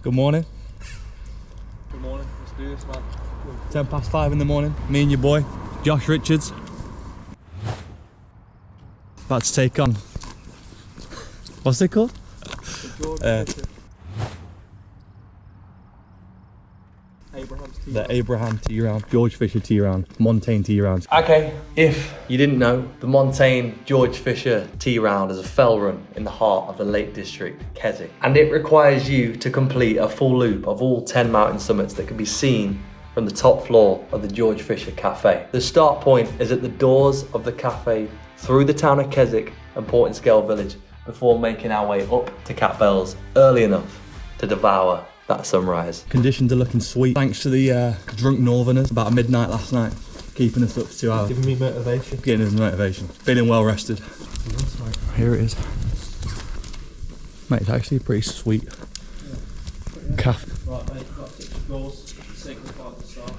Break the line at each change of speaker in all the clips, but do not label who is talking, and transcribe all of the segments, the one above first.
Good morning.
Good morning, let's do this, man.
5:10 in the morning. Me and your boy, Josh Richards. About to take on. What's it called? The Abraham T round, George Fisher T round, Montane T round. Okay, if you didn't know, the Montane George Fisher T round is a fell run in the heart of the Lake District, Keswick. And it requires you to complete a full loop of all 10 mountain summits that can be seen from the top floor of the George Fisher Cafe. The start point is at the doors of the cafe through the town of Keswick and Portinscale Village before making our way up to Cat Bells early enough to devour that sunrise. Conditions are looking sweet thanks to the drunk northerners about midnight last night, keeping us up for 2 hours.
Giving me motivation.
Getting us motivation. Feeling well rested. Here it is. Mate, it's actually a pretty sweet cafe.
Right, mate, got to touch goals. Signify the start.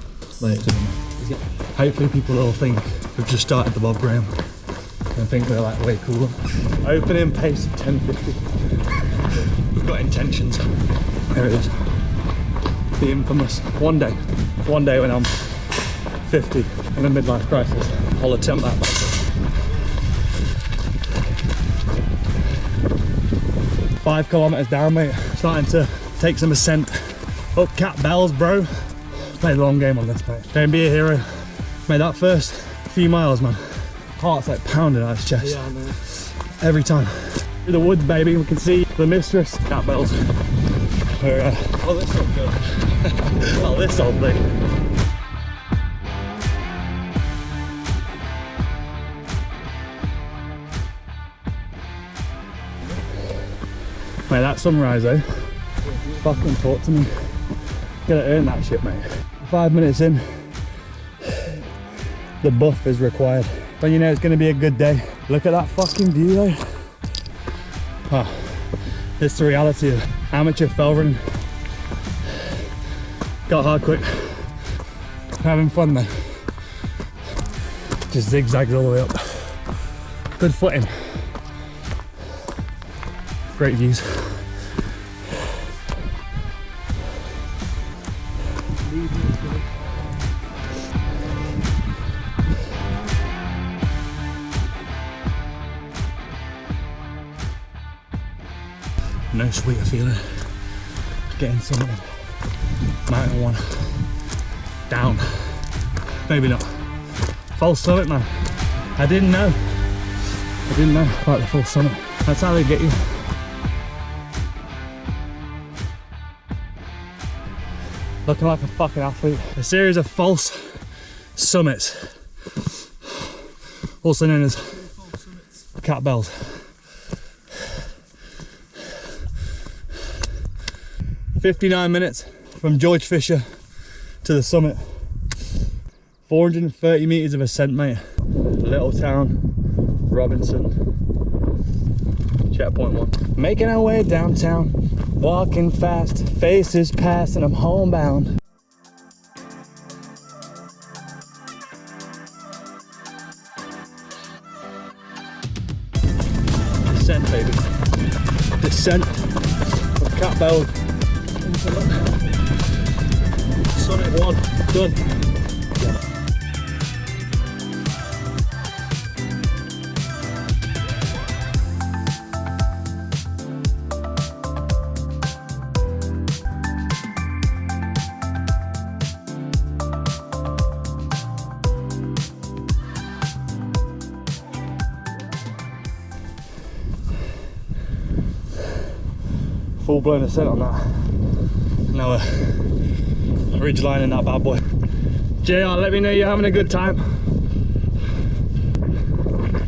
Hopefully people will think we've just started the Bob Graham and think we're like way cooler. Opening pace of 10:50. We've got intentions. There it is. The infamous one day when I'm 50 in a midlife crisis, I'll attempt that. 5 kilometers down, mate. Starting to take some ascent up Cat Bells, bro. Played a long game on this, mate. Don't be a hero. Mate, that first few miles, man, heart's like pounding out his chest.
Yeah, I know.
Every time. Through the woods, baby, we can see the mistress, Cat Bells.
Oh, this looks good.
Oh, this old thing. Mate, that sunrise, eh? Fucking talk to me. Gotta earn that shit, mate. 5 minutes in, the buff is required. When you know it's gonna be a good day. Look at that fucking view, though. Oh, it's the reality of amateur fell running. Got hard quick. Having fun though. Just zigzags all the way up. Good footing. Great views. No sweeter feeling. Getting something. Mountain one. Down. Maybe not. False summit, man. I didn't know about the full summit. That's how they get you. Looking like a fucking athlete. A series of false summits. Also known as Cat Bells. 59 minutes from George Fisher to the summit. 430 meters of ascent, mate. Little town, Robinson. Checkpoint 1. Making our way downtown, walking fast, faces past, and I'm homebound. Descent, baby. Descent of Cat Bells. Summit 1, done. Full blown ascent on that. Now a ridge line in that bad boy. JR, let me know you're having a good time.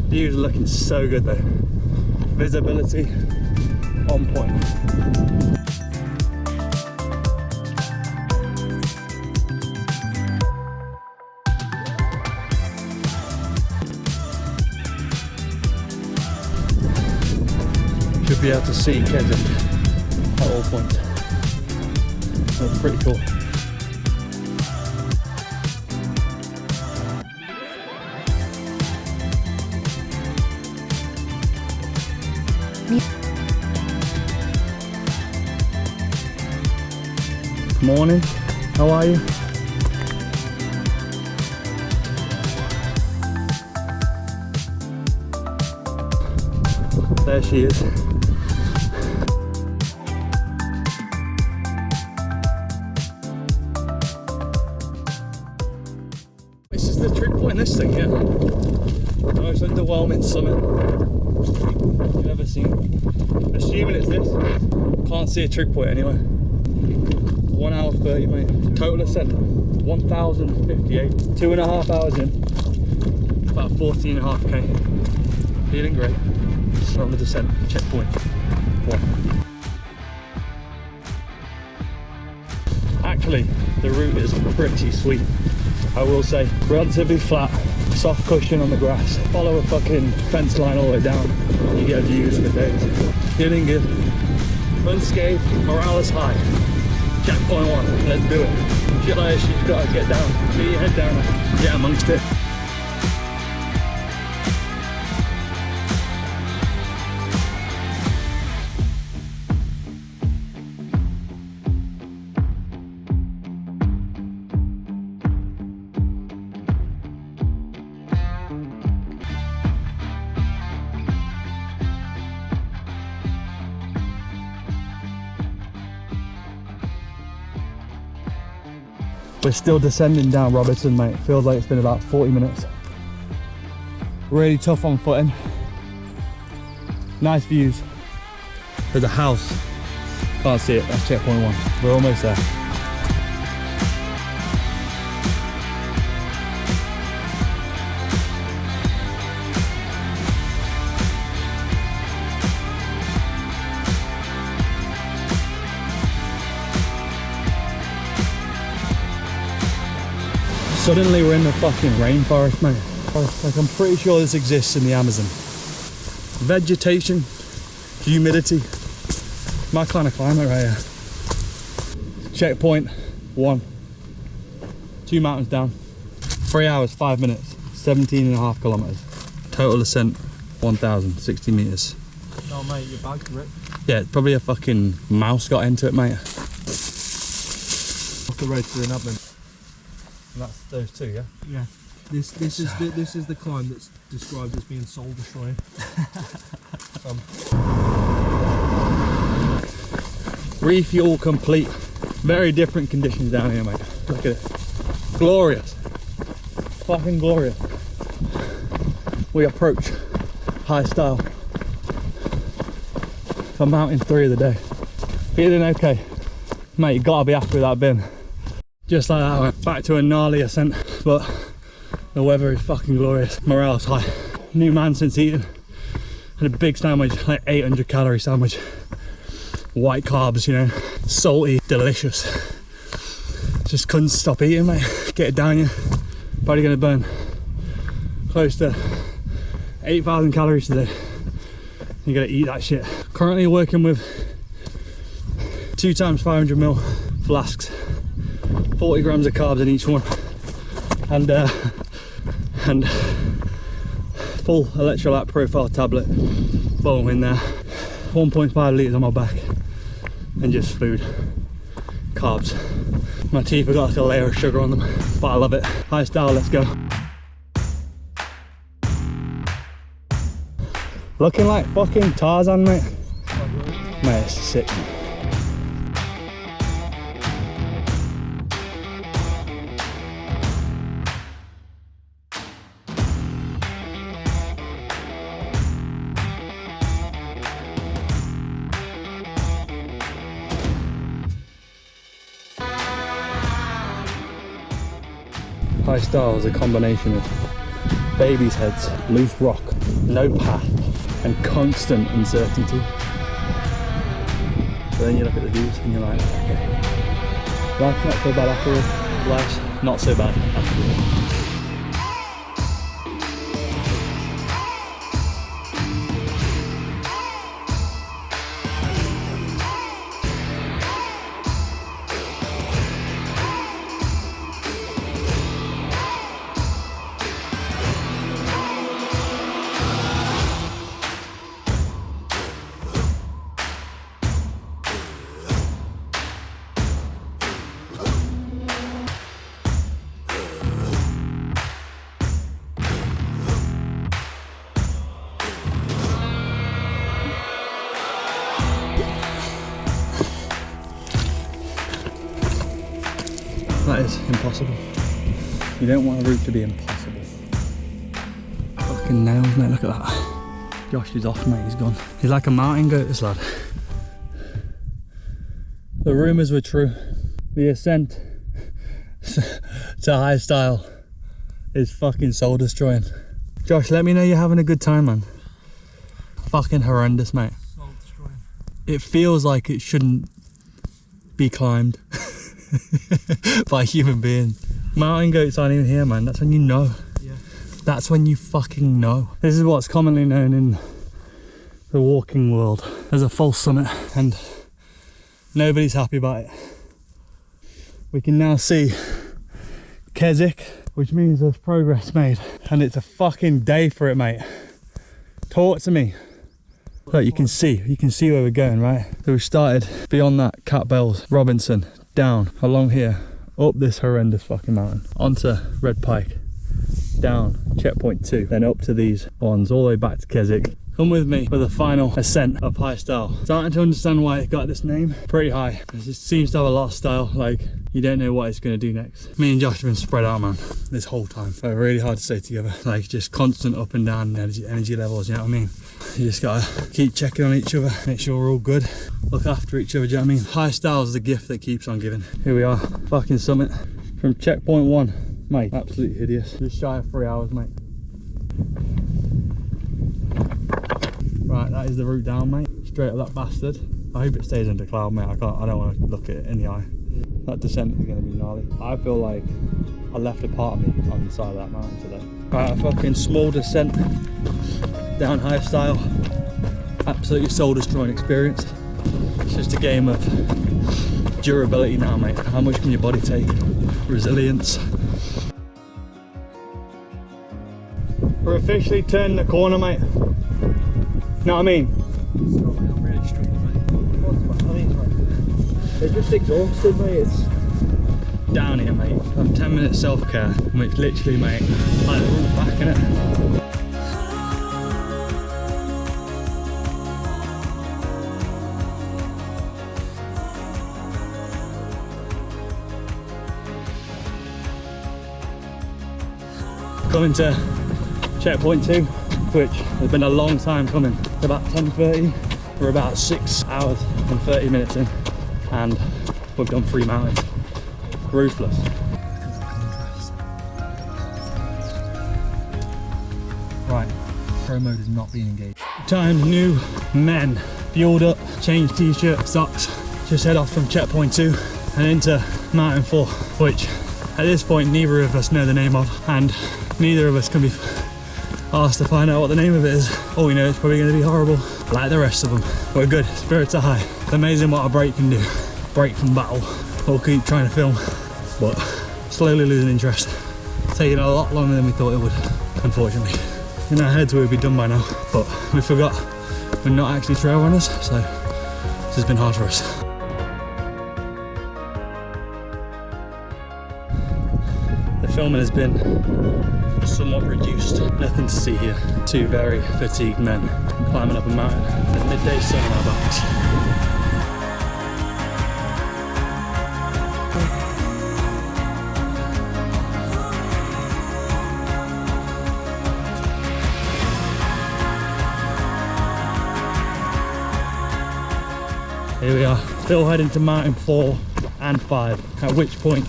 View's looking so good though. Visibility on point. Should be able to see Keswick at all points. That's pretty cool. Morning. How are you? There she is. This is the trick point, this thing here. The most underwhelming summit you've ever seen. Assuming it's this. Can't see a trick point anyway. 1 hour 30, mate. Total ascent 1,058. 2.5 hours in. About 14.5k. Feeling great. On the descent, checkpoint 1. Actually, the route is pretty sweet, I will say. Relatively flat, soft cushion on the grass. Follow a fucking fence line all the way down. You get views for days. Feeling good. Unscathed, morale is high. Checkpoint 1, let's do it. Shit like this, you've got to get down. Get your head down, get amongst it. We're still descending down Robertson, mate. Feels like it's been about 40 minutes. Really tough on footing. Nice views. There's a house. Can't see it, that's checkpoint 1. We're almost there. Suddenly we're in the fucking rainforest, mate. Like, I'm pretty sure this exists in the Amazon. Vegetation, humidity, my kind of climate right here. Checkpoint 1. 2 mountains down. 3 hours, 5 minutes, 17.5 kilometers. Total ascent 1,060 meters.
No, mate, your bag's ripped.
Yeah, probably a fucking mouse got into it, mate.
Off the road to the Nublin.
And that's those 2, yeah?
Yeah. This is the climb that's described as being soul destroying.
Refuel complete. Very different conditions down here, mate. Look at it. Glorious. Fucking glorious. We approach high style for mountain 3 of the day. Feeling okay. Mate, you gotta be happy with that bin. Just like that, we're back to a gnarly ascent, but the weather is fucking glorious. Morale's high. New man since eating. Had a big sandwich, like 800 calorie sandwich. White carbs, you know, salty, delicious. Just couldn't stop eating, mate. Get it down you. Probably gonna burn close to 8,000 calories today. You gotta eat that shit. Currently working with 2 times 500ml flasks. 40 grams of carbs in each one, and full electrolyte profile tablet. Boom, in there. 1.5 litres on my back, and just food, carbs. My teeth have got like a layer of sugar on them, but I love it. High style, let's go. Looking like fucking Tarzan, mate. Mate, it's sick. High style is a combination of baby's heads, loose rock, no path, and constant uncertainty. So then you look at the views and you're like, okay, life's not so bad after all. Life's not so bad after all. That is impossible. You don't want a route to be impossible. Fucking nails, mate, look at that. Josh is off, mate, he's gone. He's like a mountain goat, this lad. The rumours were true. The ascent to high style is fucking soul destroying. Josh, let me know you're having a good time, man. Fucking horrendous, mate. Soul destroying. It feels like it shouldn't be climbed by human beings. Mountain goats aren't even here, man. That's when you know. Yeah. That's when you fucking know. This is what's commonly known in the walking world as a false summit, and nobody's happy about it. We can now see Keswick, which means there's progress made, and it's a fucking day for it, mate. Talk to me. Look, you can see where we're going, right? So we started beyond that, Cat Bells, Robinson, down along here, up this horrendous fucking mountain, onto Red Pike, down checkpoint 2, then up to these ones, all the way back to Keswick. Come with me for the final ascent of high style. Starting to understand why it got this name. Pretty high. It just seems to have a lot of style, like you don't know what it's going to do next. Me and Josh have been spread out, man, this whole time. So really hard to stay together. Like just constant up and down energy levels, you know what I mean? You just gotta keep checking on each other, make sure we're all good, look after each other, do you know what I mean? High style is the gift that keeps on giving. Here we are, fucking summit from checkpoint 1. Mate, absolutely hideous. Just shy of 3 hours, mate. Right, that is the route down, mate. Straight up that bastard. I hope it stays under cloud, mate. I don't want to look at it in the eye. That descent is going to be gnarly. I feel like I left a part of me on the side of that mountain today. Right, a fucking small descent down high style. Absolutely soul destroying experience. It's just a game of durability now, mate. How much can your body take? Resilience. We're officially turning the corner, mate. Know what I mean?
Really straight, mate.
They're just exhausted, mate. It's down here, mate. I'm 10 minutes self-care, which literally, mate, like the route back, innit? Coming to checkpoint 2, which has been a long time coming. It's about 10:30. We're about 6 hours and 30 minutes in, and we've done 3 mountains. Ruthless. Right, pro mode is not being engaged. Time, new men, fueled up, changed t-shirt, socks. Just head off from checkpoint 2 and into mountain 4, which at this point neither of us know the name of, and neither of us can be asked to find out what the name of it is. All we know it's probably going to be horrible, like the rest of them. We're good, spirits are high. It's amazing what a break can do. Break from battle. We'll keep trying to film, but slowly losing interest. It's taking a lot longer than we thought it would, unfortunately. In our heads we'd be done by now, but we forgot we're not actually trail runners, so this has been hard for us. The filming has been somewhat reduced. Nothing to see here. 2 very fatigued men climbing up a mountain. The midday sun on our backs. Here we are, still heading to mountain 4 and 5, at which point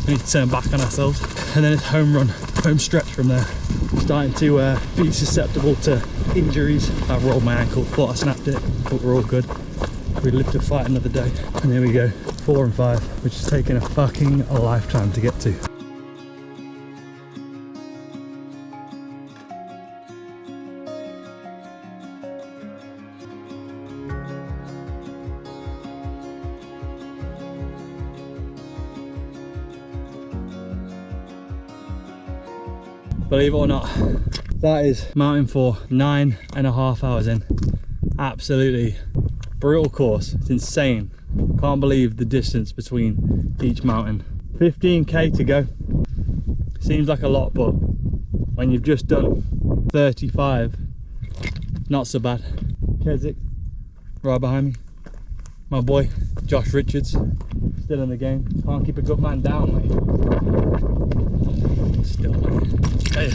we need to turn back on ourselves, and then it's home run, home stretch from there. Starting to be susceptible to injuries. I've rolled my ankle, thought I snapped it, but we're all good. We live to fight another day. And here we go, 4 and 5, which has taken a fucking lifetime to get to. Believe it or not, that is mountain 4, 9.5 hours in. Absolutely brutal course. It's insane. Can't believe the distance between each mountain. 15k to go. Seems like a lot, but when you've just done 35, not so bad. Keswick right behind me. My boy, Josh Richards, still in the game. Can't keep a good man down, mate. Still, mate. Hey,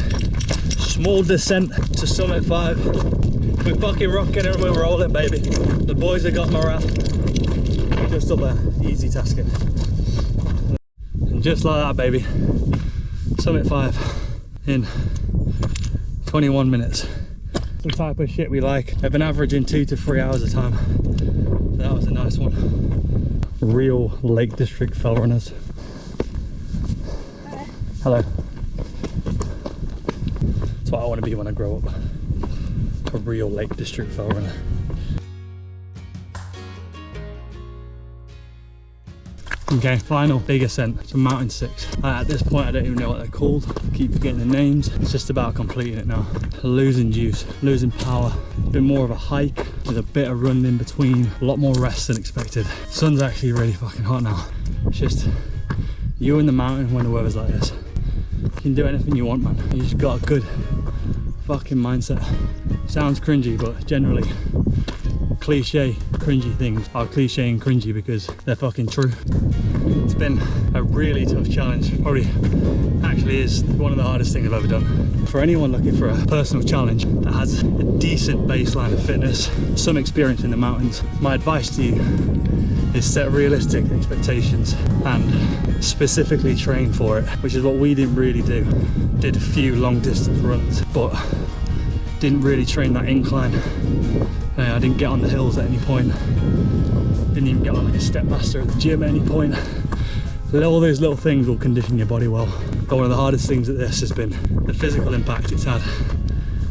small descent to Summit 5. We're fucking rocking and we're rolling, baby. The boys have got morale. Just up there, easy tasking. And just like that, baby, Summit 5 in 21 minutes. The type of shit we like. I've been averaging 2 to 3 hours a time. So that was a nice one. Real Lake District fell runners. Hello. That's what I want to be when I grow up. A real Lake District fell runner. Okay, final big ascent to Mountain 6. At this point I don't even know what they're called. I keep forgetting the names. It's just about completing it now. Losing juice, losing power. Been more of a hike with a bit of running in between. A lot more rest than expected. Sun's actually really fucking hot now. It's just you in the mountain when the weather's like this. You can do anything you want, man. You just got a good fucking mindset. Sounds cringy, but generally cliche cringy things are cliche and cringy because they're fucking true. It's been a really tough challenge. Probably actually is one of the hardest things I've ever done. For anyone looking for a personal challenge that has a decent baseline of fitness, some experience in the mountains, my advice to you is set realistic expectations and specifically train for it, which is what we didn't really do. Did a few long distance runs, but didn't really train that incline. I didn't get on the hills at any point. Didn't even get on like a step master at the gym at any point. All those little things will condition your body well. But one of the hardest things at this has been the physical impact it's had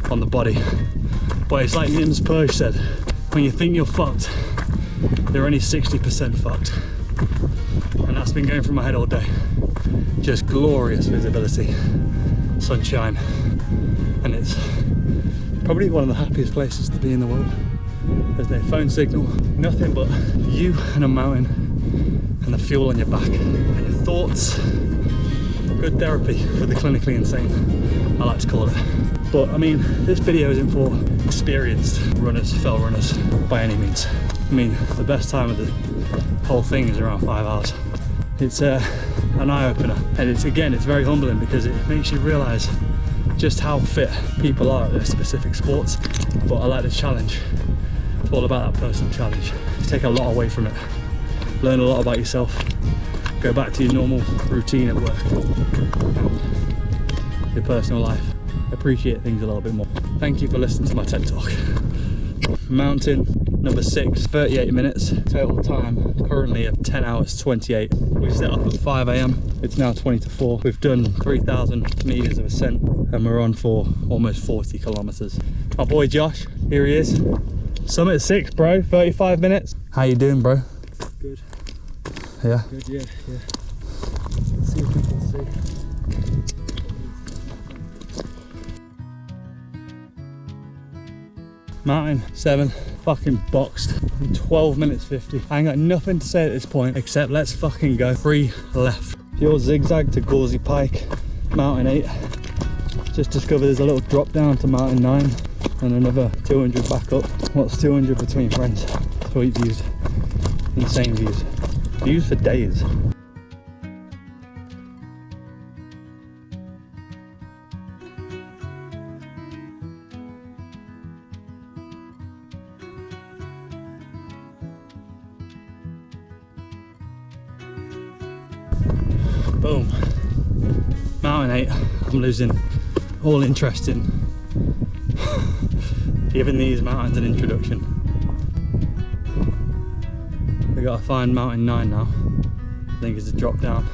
on the body. But it's like Nims Purge said, when you think you're fucked, they're only 60% fucked. And that's been going through my head all day. Just glorious visibility, sunshine, and it's probably one of the happiest places to be in the world. There's no phone signal, nothing but you and a mountain and the fuel on your back and your thoughts. Good therapy for the clinically insane, I like to call it. But I mean, this video isn't for experienced runners, fell runners by any means. I mean, the best time of the whole thing is around 5 hours. It's an eye-opener, and it's very humbling because it makes you realise just how fit people are at their specific sports. But I like the challenge. It's all about that personal challenge. You take a lot away from it, learn a lot about yourself, go back to your normal routine at work, your personal life, appreciate things a little bit more. Thank you for listening to my TED Talk. Mountain number 6, 38 minutes, total time currently of 10 hours 28. We set off at 5 AM, it's now 20 to 4. We've done 3,000 meters of ascent and we're on for almost 40 kilometers. My boy Josh, here he is. Summit 6, bro, 35 minutes. How you doing, bro?
Good.
Yeah?
Good, yeah. Let's see if we can see.
Mountain 7, fucking boxed. 12 minutes 50. I ain't got nothing to say at this point except let's fucking go. 3 left. Pure zigzag to Gauzy Pike, Mountain 8. Just discovered there's a little drop down to Mountain 9 and another 200 back up. What's 200 between friends? Sweet views. Insane views. Views for days. Boom. Mountain 8. I'm losing all interest in giving these mountains an introduction. We gotta find Mountain 9 now. I think it's a drop down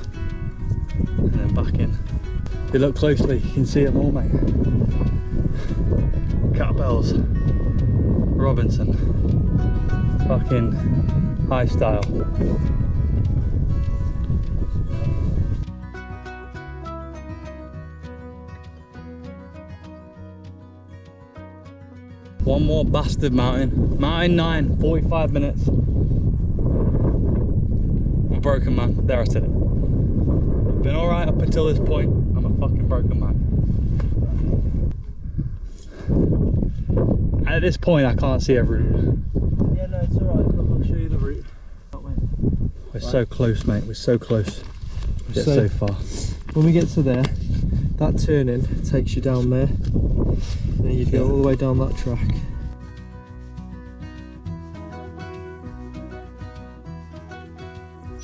and then back in. If you look closely, you can see them all, mate. Catbells, Robinson, fucking high style. One more bastard mountain. Mountain 9, 45 minutes. I'm a broken man. There, I said it. Been alright up until this point. I'm a fucking broken man. At this point, I can't see every route.
Yeah, no, it's alright. I'll show you the route.
We're so close, mate. We're so close. Yet so far.
When we get to there, that turning takes you down there. And then you go all the way down that track.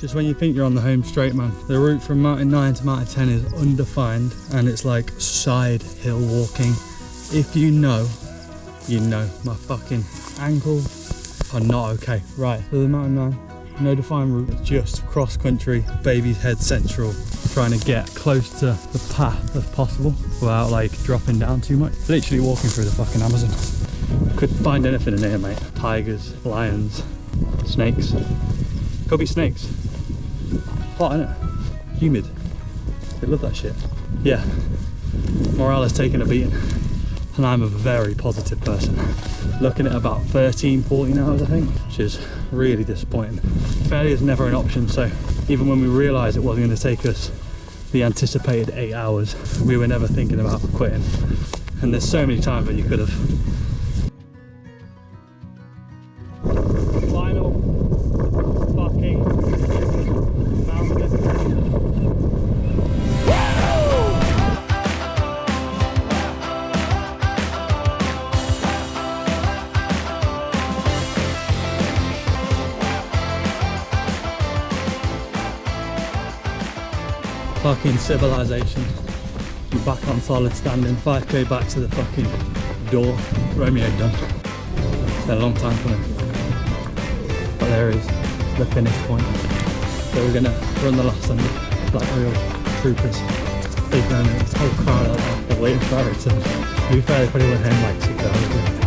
Just when you think you're on the home straight, man, the route from Mountain 9 to Mountain 10 is undefined and it's like side hill walking. If you know, you know. My fucking ankles are not okay. Right, so the Mountain 9, no defined route, just cross country, Baby's Head Central, trying to get close to the path as possible without like dropping down too much. Literally walking through the fucking Amazon. Couldn't find anything in here, mate. Tigers, lions, snakes. Could be snakes. Hot, innit? Humid. They love that shit. Yeah, morale has taken a beating and I'm a very positive person. Looking at about 13, 14 hours, I think, which is really disappointing. Failure is never an option, so even when we realised it wasn't going to take us the anticipated 8 hours, we were never thinking about quitting. And there's so many times where you could have. Final fucking mountain. Fucking civilization. We're back on solid standing. 5k back to the fucking door. Romeo done. It's been a long time coming. But there is the finish point. So we're gonna run the last 100 like real troopers. Big man, this whole crowd out there. They're waiting for it. So to be fair, they probably went home like 6 hours ago.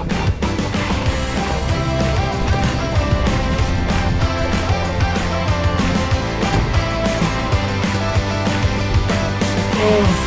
Oh.